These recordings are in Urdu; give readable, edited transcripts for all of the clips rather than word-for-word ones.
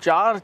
4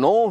9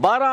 12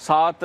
7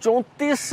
34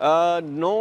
9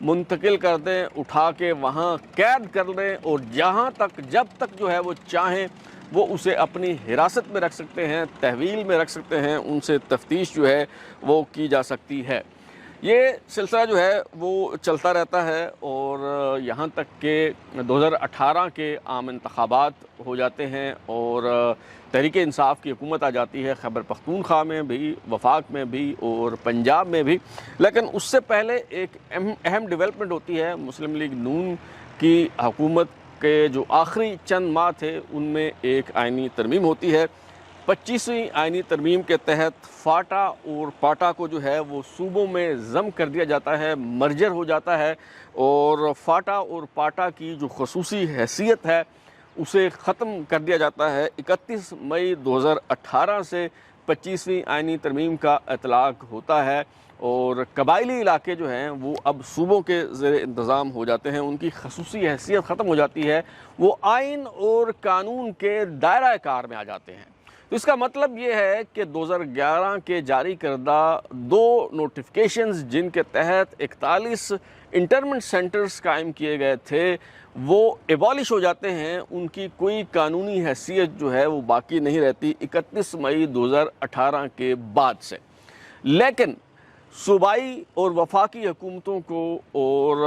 منتقل کر دیں، اٹھا کے وہاں قید کر لیں، اور جہاں تک جب تک جو ہے وہ چاہیں وہ اسے اپنی حراست میں رکھ سکتے ہیں، تحویل میں رکھ سکتے ہیں، ان سے تفتیش جو ہے وہ کی جا سکتی ہے۔ یہ سلسلہ جو ہے وہ چلتا رہتا ہے، اور یہاں تک کہ 2018 کے عام انتخابات ہو جاتے ہیں اور تحریک انصاف کی حکومت آ جاتی ہے، خیبر پختونخوا میں بھی، وفاق میں بھی اور پنجاب میں بھی۔ لیکن اس سے پہلے ایک اہم ڈیولپمنٹ ہوتی ہے۔ مسلم لیگ نون کی حکومت کے جو آخری چند ماہ تھے ان میں ایک آئینی ترمیم ہوتی ہے۔ 25ویں آئینی ترمیم کے تحت فاٹا اور پاٹا کو جو ہے وہ صوبوں میں ضم کر دیا جاتا ہے، مرجر ہو جاتا ہے، اور فاٹا اور پاٹا کی جو خصوصی حیثیت ہے اسے ختم کر دیا جاتا ہے۔ 31 مئی 2018 سے 25ویں آئینی ترمیم کا اطلاق ہوتا ہے، اور قبائلی علاقے جو ہیں وہ اب صوبوں کے زیر انتظام ہو جاتے ہیں، ان کی خصوصی حیثیت ختم ہو جاتی ہے، وہ آئین اور قانون کے دائرہ کار میں آ جاتے ہیں۔ تو اس کا مطلب یہ ہے کہ 2011 کے جاری کردہ 2 نوٹیفیکیشنز جن کے تحت 41 انٹرمنٹ سینٹرز قائم کیے گئے تھے وہ ایبالش ہو جاتے ہیں، ان کی کوئی قانونی حیثیت جو ہے وہ باقی نہیں رہتی 31 مئی 2018 کے بعد سے۔ لیکن صوبائی اور وفاقی حکومتوں کو اور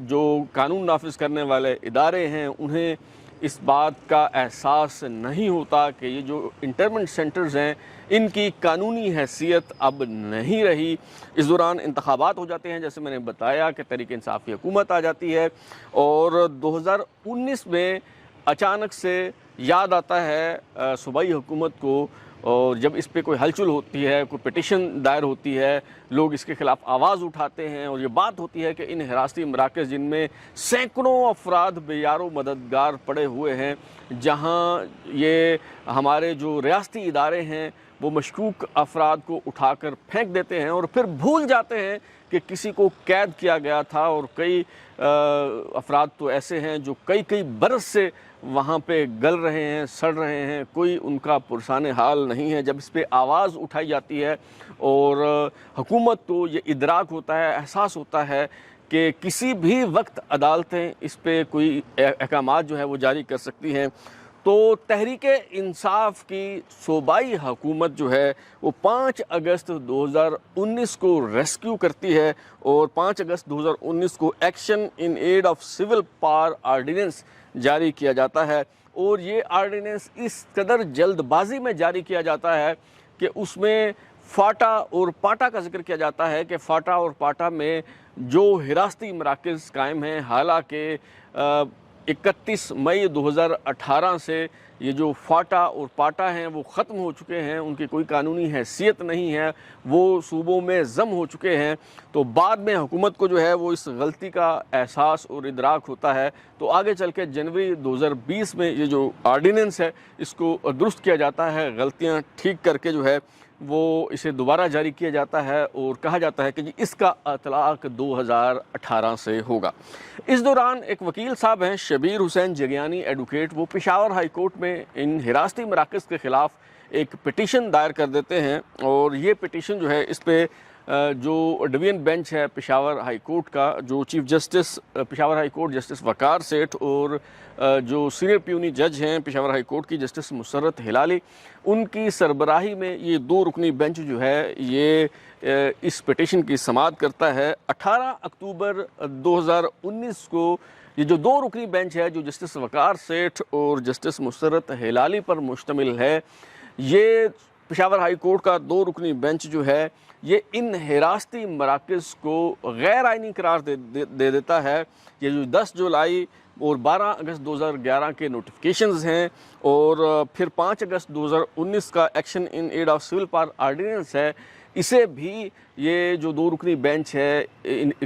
جو قانون نافذ کرنے والے ادارے ہیں انہیں اس بات کا احساس نہیں ہوتا کہ یہ جو انٹرمنٹ سینٹرز ہیں ان کی قانونی حیثیت اب نہیں رہی۔ اس دوران انتخابات ہو جاتے ہیں، جیسے میں نے بتایا کہ تحریک انصاف کی حکومت آ جاتی ہے، اور 2019 میں اچانک سے یاد آتا ہے صوبائی حکومت کو، اور جب اس پہ کوئی ہلچل ہوتی ہے، کوئی پٹیشن دائر ہوتی ہے، لوگ اس کے خلاف آواز اٹھاتے ہیں، اور یہ بات ہوتی ہے کہ ان حراستی مراکز جن میں سینکڑوں افراد بے یار و مددگار پڑے ہوئے ہیں، جہاں یہ ہمارے جو ریاستی ادارے ہیں وہ مشکوک افراد کو اٹھا کر پھینک دیتے ہیں اور پھر بھول جاتے ہیں کہ کسی کو قید کیا گیا تھا، اور کئی افراد تو ایسے ہیں جو کئی برس سے وہاں پہ گل رہے ہیں، سڑ رہے ہیں، کوئی ان کا پرسان حال نہیں ہے۔ جب اس پہ آواز اٹھائی جاتی ہے اور حکومت کو یہ ادراک ہوتا ہے، احساس ہوتا ہے کہ کسی بھی وقت عدالتیں اس پہ کوئی احکامات جو ہے وہ جاری کر سکتی ہیں، تو تحریک انصاف کی صوبائی حکومت جو ہے وہ 5 اگست 2019 کو ریسکیو کرتی ہے، اور 5 اگست 2019 کو action in aid of civil power ordinance جاری کیا جاتا ہے، اور یہ آرڈیننس اس قدر جلد بازی میں جاری کیا جاتا ہے کہ اس میں فاٹا اور پاٹا کا ذکر کیا جاتا ہے کہ فاٹا اور پاٹا میں جو حراستی مراکز قائم ہیں، حالانکہ 31 مئی 2018 سے یہ جو فاٹا اور پاٹا ہیں وہ ختم ہو چکے ہیں، ان کی کوئی قانونی حیثیت نہیں ہے، وہ صوبوں میں ضم ہو چکے ہیں، تو بعد میں حکومت کو جو ہے وہ اس غلطی کا احساس اور ادراک ہوتا ہے، تو آگے چل کے جنوری 2020 میں یہ جو آرڈیننس ہے اس کو درست کیا جاتا ہے، غلطیاں ٹھیک کر کے جو ہے وہ اسے دوبارہ جاری کیا جاتا ہے، اور کہا جاتا ہے کہ جی اس کا اطلاق 2018 سے ہوگا۔ اس دوران ایک وکیل صاحب ہیں شبیر حسین جگیانی ایڈوکیٹ، وہ پشاور ہائی کورٹ میں ان حراستی مراکز کے خلاف ایک پٹیشن دائر کر دیتے ہیں، اور یہ پٹیشن جو ہے اس پہ جو ڈویژن بینچ ہے پشاور ہائی کورٹ کا، جو chief justice Peshawar high court justice Waqar Seth اور جو سینئر پیونی جج ہیں پشاور ہائی کورٹ کی جسٹس مسرت ہلالی، ان کی سربراہی میں یہ 2 رکنی بینچ جو ہے یہ اس پٹیشن کی سماعت کرتا ہے۔ 18 اکتوبر 2019 کو یہ جو 2 رکنی بینچ ہے جو جسٹس وقار سیٹھ اور جسٹس مسرت ہلالی پر مشتمل ہے، یہ پشاور ہائی کورٹ کا 2 رکنی بینچ جو ہے یہ ان حراستی مراکز کو غیر آئینی قرار دے دیتا ہے۔ یہ جو 10 جولائی اور 12 اگست 2011 کے نوٹیفیکیشنز ہیں، اور پھر 5 اگست 2019 کا action in aid of civil power ordinance ہے، اسے بھی یہ جو 2 رکنی بینچ ہے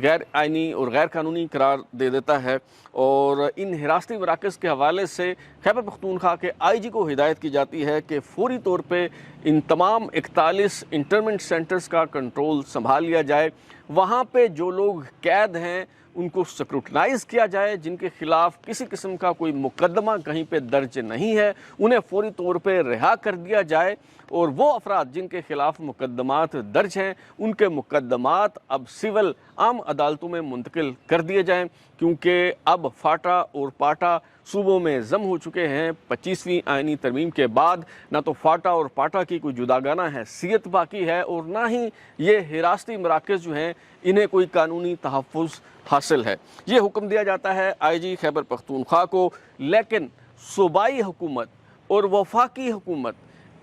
غیر آئینی اور غیر قانونی قرار دے دیتا ہے، اور ان حراستی مراکز کے حوالے سے خیبر پختونخوا کے آئی جی کو ہدایت کی جاتی ہے کہ فوری طور پہ ان تمام 41 انٹرمنٹ سینٹرز کا کنٹرول سنبھال لیا جائے، وہاں پہ جو لوگ قید ہیں ان کو سکروٹنائز کیا جائے، جن کے خلاف کسی قسم کا کوئی مقدمہ کہیں پہ درج نہیں ہے انہیں فوری طور پہ رہا کر دیا جائے، اور وہ افراد جن کے خلاف مقدمات درج ہیں ان کے مقدمات اب سول عام عدالتوں میں منتقل کر دیے جائیں، کیونکہ اب فاٹا اور پاٹا صوبوں میں ضم ہو چکے ہیں۔ 25ویں آئینی ترمیم کے بعد نہ تو فاٹا اور پاٹا کی کوئی جداگانہ حیثیت باقی ہے اور نہ ہی یہ حراستی مراکز جو ہیں انہیں کوئی قانونی تحفظ حاصل ہے۔ یہ حکم دیا جاتا ہے آئی جی خیبر پختونخوا کو، لیکن صوبائی حکومت اور وفاقی حکومت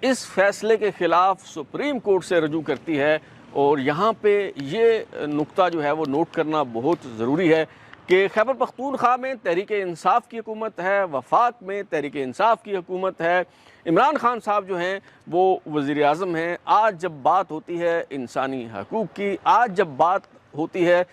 اس فیصلے کے خلاف سپریم کورٹ سے رجوع کرتی ہے، اور یہاں پہ یہ نقطہ جو ہے وہ نوٹ کرنا بہت ضروری ہے کہ خیبر پختونخوا میں تحریک انصاف کی حکومت ہے، وفاق میں تحریک انصاف کی حکومت ہے، عمران خان صاحب جو ہیں وہ وزیر اعظم ہیں۔ آج جب بات ہوتی ہے انسانی حقوق کی، آج جب بات ہوتی ہے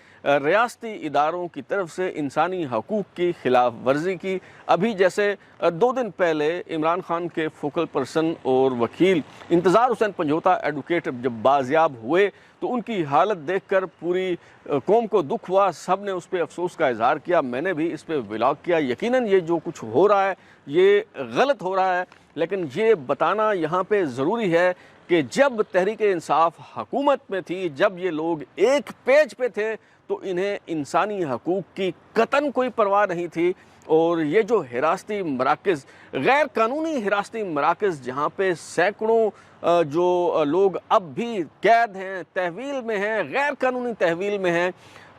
ریاستی اداروں کی طرف سے انسانی حقوق کی خلاف ورزی کی، ابھی جیسے 2 دن پہلے عمران خان کے فوکل پرسن اور وکیل انتظار حسین پنجھوتا ایڈوکیٹ جب بازیاب ہوئے تو ان کی حالت دیکھ کر پوری قوم کو دکھ ہوا، سب نے اس پہ افسوس کا اظہار کیا، میں نے بھی اس پہ ولاگ کیا۔ یقیناً یہ جو کچھ ہو رہا ہے یہ غلط ہو رہا ہے، لیکن یہ بتانا یہاں پہ ضروری ہے کہ جب تحریک انصاف حکومت میں تھی، جب یہ لوگ ایک پیج پہ تھے تو انہیں انسانی حقوق کی قطعاً کوئی پرواہ نہیں تھی، اور یہ جو حراستی مراکز، غیر قانونی حراستی مراکز جہاں پہ سینکڑوں جو لوگ اب بھی قید ہیں، تحویل میں ہیں، غیر قانونی تحویل میں ہیں،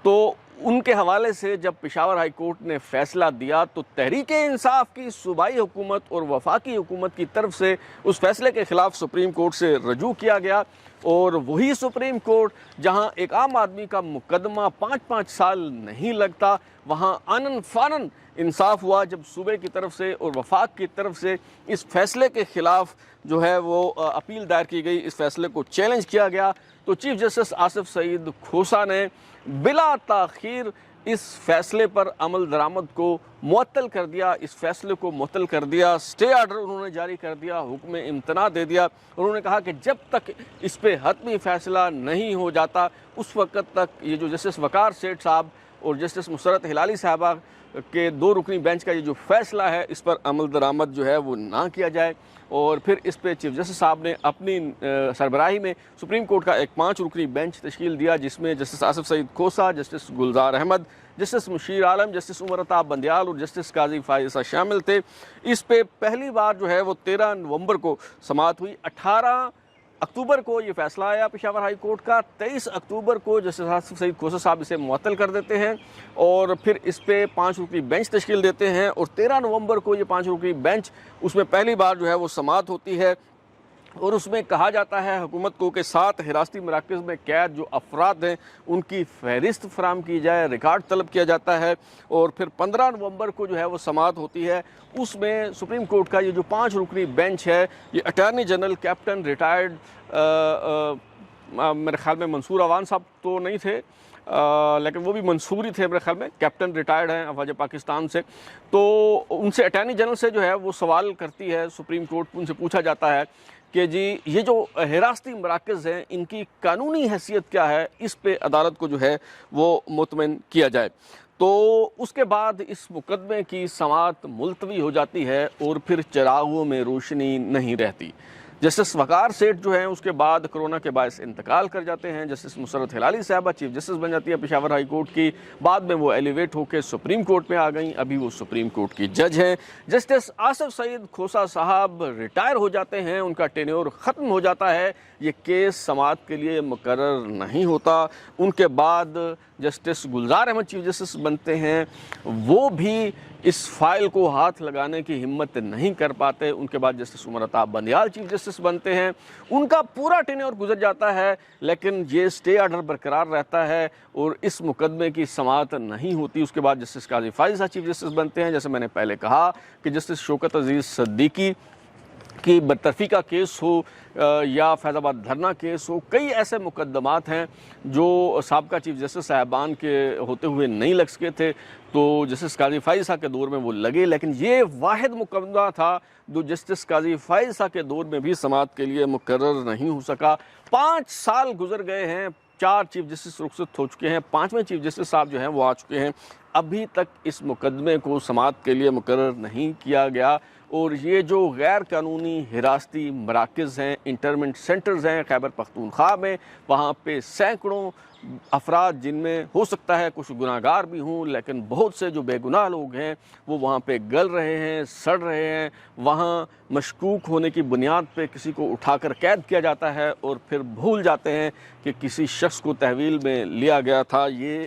تو ان کے حوالے سے جب پشاور ہائی کورٹ نے فیصلہ دیا تو تحریک انصاف کی صوبائی حکومت اور وفاقی حکومت کی طرف سے اس فیصلے کے خلاف سپریم کورٹ سے رجوع کیا گیا، اور وہی سپریم کورٹ جہاں ایک عام آدمی کا مقدمہ 5 سال نہیں لگتا، وہاں آنن فانن انصاف ہوا جب صوبے کی طرف سے اور وفاق کی طرف سے اس فیصلے کے خلاف جو ہے وہ اپیل دائر کی گئی، اس فیصلے کو چیلنج کیا گیا، تو چیف جسٹس آصف سعید کھوسہ نے بلا تاخیر اس فیصلے پر عمل درآمد کو معطل کر دیا، اس فیصلے کو معطل کر دیا، اسٹے آرڈر انہوں نے جاری کر دیا، حکم امتناع دے دیا۔ انہوں نے کہا کہ جب تک اس پہ حتمی فیصلہ نہیں ہو جاتا اس وقت تک یہ جو جسٹس وقار سیٹھ صاحب اور جسٹس مسرت ہلالی صاحبہ کے 2 رکنی بینچ کا یہ جو فیصلہ ہے اس پر عمل درآمد جو ہے وہ نہ کیا جائے، اور پھر اس پہ چیف جسٹس صاحب نے اپنی سربراہی میں سپریم کورٹ کا ایک 5 رکنی بینچ تشکیل دیا، جس میں جسٹس آصف سعید کھوسہ، جسٹس گلزار احمد، جسٹس مشیر عالم، جسٹس عمر عطا بندیال اور جسٹس قاضی فائزہ شامل تھے۔ اس پہ پہلی بار جو ہے وہ 13 نومبر کو سماعت ہوئی، 18 اکتوبر کو یہ فیصلہ آیا پشاور ہائی کورٹ کا، 23 اکتوبر کو جسٹس آصف سعید کھوسہ صاحب اسے معطل کر دیتے ہیں اور پھر اس پہ 5 رکنی بینچ تشکیل دیتے ہیں، اور 13 نومبر کو یہ 5 رکنی بینچ اس میں پہلی بار جو ہے وہ سماعت ہوتی ہے، اور اس میں کہا جاتا ہے حکومت کو کہ 7 حراستی مراکز میں قید جو افراد ہیں ان کی فہرست فراہم کی جائے، ریکارڈ طلب کیا جاتا ہے، اور پھر 15 نومبر کو جو ہے وہ سماعت ہوتی ہے۔ اس میں سپریم کورٹ کا یہ جو 5 رکنی بینچ ہے، یہ اٹارنی جنرل کیپٹن ریٹائرڈ میرے خیال میں منصور عوان صاحب تو نہیں تھے، لیکن وہ بھی منصوری تھے میرے خیال میں، کیپٹن ریٹائرڈ ہیں افواج پاکستان سے، تو ان سے اٹارنی جنرل سے جو ہے وہ سوال کرتی ہے سپریم کورٹ، ان سے پوچھا جاتا ہے کہ جی یہ جو حراستی مراکز ہیں ان کی قانونی حیثیت کیا ہے، اس پہ عدالت کو جو ہے وہ مطمئن کیا جائے۔ تو اس کے بعد اس مقدمے کی سماعت ملتوی ہو جاتی ہے اور پھر چراغوں میں روشنی نہیں رہتی۔ جسٹس وقار سیٹھ جو ہیں اس کے بعد کرونا کے باعث انتقال کر جاتے ہیں، جسٹس مسرت ہلالی صاحبہ چیف جسٹس بن جاتی ہے پشاور ہائی کورٹ کی، بعد میں وہ ایلیویٹ ہو کے سپریم کورٹ میں آ گئیں، ابھی وہ سپریم کورٹ کی جج ہیں۔ جسٹس آصف سعید کھوسہ صاحب ریٹائر ہو جاتے ہیں، ان کا ٹینیور ختم ہو جاتا ہے، یہ کیس سماعت کے لیے مقرر نہیں ہوتا۔ ان کے بعد justice Gulzar Ahmed chief justice بنتے ہیں، وہ بھی اس فائل کو ہاتھ لگانے کی ہمت نہیں کر پاتے۔ ان کے بعد justice Umar Ata Bandial chief justice بنتے ہیں، ان کا پورا ٹینیور گزر جاتا ہے، لیکن یہ سٹے آرڈر برقرار رہتا ہے اور اس مقدمے کی سماعت نہیں ہوتی۔ اس کے بعد جسٹس قاضی فائزہ چیف جسٹس بنتے ہیں، جیسے میں نے پہلے کہا کہ جسٹس شوکت عزیز صدیقی کی برطرفی کا کیس ہو یا فیض آباد دھرنا کیس ہو، کئی ایسے مقدمات ہیں جو سابقہ چیف جسٹس صاحبان کے ہوتے ہوئے نہیں لگ سکے تھے، تو جسٹس قاضی فائزہ کے دور میں وہ لگے، لیکن یہ واحد مقدمہ تھا جو جسٹس قاضی فائزہ کے دور میں بھی سماعت کے لیے مقرر نہیں ہو سکا۔ 5 سال گزر گئے ہیں، 4 چیف جسٹس رخصت ہو چکے ہیں، 5ویں چیف جسٹس صاحب جو ہیں وہ آ چکے ہیں، ابھی تک اس مقدمے کو سماعت کے لیے مقرر نہیں کیا گیا، اور یہ جو غیر قانونی حراستی مراکز ہیں، انٹرمنٹ سینٹرز ہیں خیبر پختونخوا میں، وہاں پہ سینکڑوں افراد، جن میں ہو سکتا ہے کچھ گناہ گار بھی ہوں، لیکن بہت سے جو بے گناہ لوگ ہیں وہ وہاں پہ گل رہے ہیں، سڑ رہے ہیں۔ وہاں مشکوک ہونے کی بنیاد پہ کسی کو اٹھا کر قید کیا جاتا ہے اور پھر بھول جاتے ہیں کہ کسی شخص کو تحویل میں لیا گیا تھا۔ یہ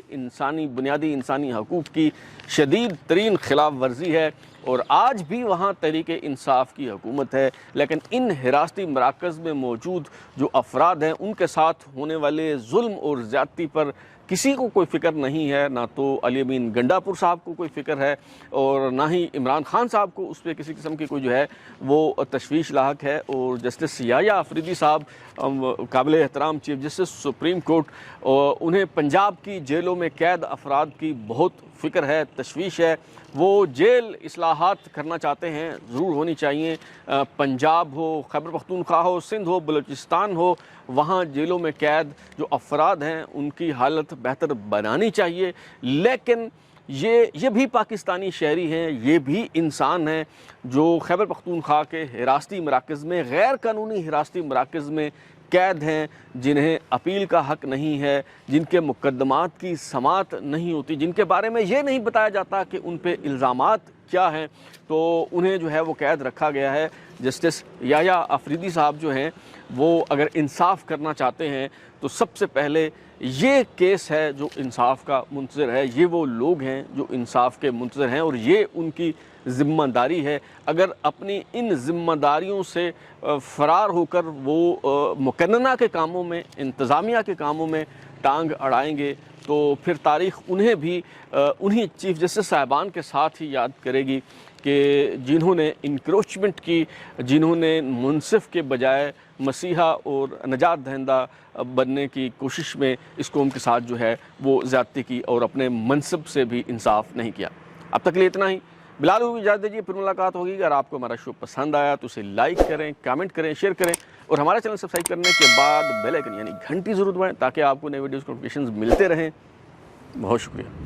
بنیادی انسانی حقوق کی شدید ترین خلاف ورزی ہے، اور آج بھی وہاں تحریک انصاف کی حکومت ہے، لیکن ان حراستی مراکز میں موجود جو افراد ہیں ان کے ساتھ ہونے والے ظلم اور زیادتی پر کسی کو کوئی فکر نہیں ہے، نہ تو علی امین گنڈاپور صاحب کو کوئی فکر ہے، اور نہ ہی عمران خان صاحب کو اس پہ کسی قسم کی کوئی جو ہے وہ تشویش لاحق ہے۔ اور جسٹس یحییٰ آفریدی صاحب قابل احترام چیف جسٹس سپریم کورٹ، انہیں پنجاب کی جیلوں میں قید افراد کی بہت فکر ہے، تشویش ہے۔ وہ جیل اصلاحات کرنا چاہتے ہیں، ضرور ہونی چاہیے۔ پنجاب ہو، خیبر پختونخوا ہو، سندھ ہو، بلوچستان ہو، وہاں جیلوں میں قید جو افراد ہیں ان کی حالت بہتر بنانی چاہیے، لیکن یہ بھی پاکستانی شہری ہیں، یہ بھی انسان ہیں جو خیبر پختونخوا کے حراستی مراکز میں، غیر قانونی حراستی مراکز میں قید ہیں، جنہیں اپیل کا حق نہیں ہے، جن کے مقدمات کی سماعت نہیں ہوتی، جن کے بارے میں یہ نہیں بتایا جاتا کہ ان پہ الزامات کیا ہیں، تو انہیں جو ہے وہ قید رکھا گیا ہے۔ جسٹس یحییٰ آفریدی صاحب جو ہیں وہ اگر انصاف کرنا چاہتے ہیں تو سب سے پہلے یہ کیس ہے جو انصاف کا منتظر ہے، یہ وہ لوگ ہیں جو انصاف کے منتظر ہیں، اور یہ ان کی ذمہ داری ہے۔ اگر اپنی ان ذمہ داریوں سے فرار ہو کر وہ مقننہ کے کاموں میں، انتظامیہ کے کاموں میں ٹانگ اڑائیں گے تو پھر تاریخ انہیں بھی انہی چیف جسٹس صاحبان کے ساتھ ہی یاد کرے گی کہ جنہوں نے انکروچمنٹ کی، جنہوں نے منصف کے بجائے مسیحا اور نجات دہندہ بننے کی کوشش میں اس قوم کے ساتھ جو ہے وہ زیادتی کی اور اپنے منصب سے بھی انصاف نہیں کیا۔ اب تک لیے اتنا ہی۔ بلال کو اجازت دیجیے، پھر ملاقات ہوگی۔ اگر آپ کو ہمارا شو پسند آیا تو اسے لائک کریں، کامنٹ کریں، شیئر کریں، اور ہمارا چینل سبسکرائب کرنے کے بعد بیل آئیکن یعنی گھنٹی ضرور دبائیں تاکہ آپ کو نئے ویڈیوز کے نوٹیفیکیشنز ملتے رہیں۔ بہت شکریہ۔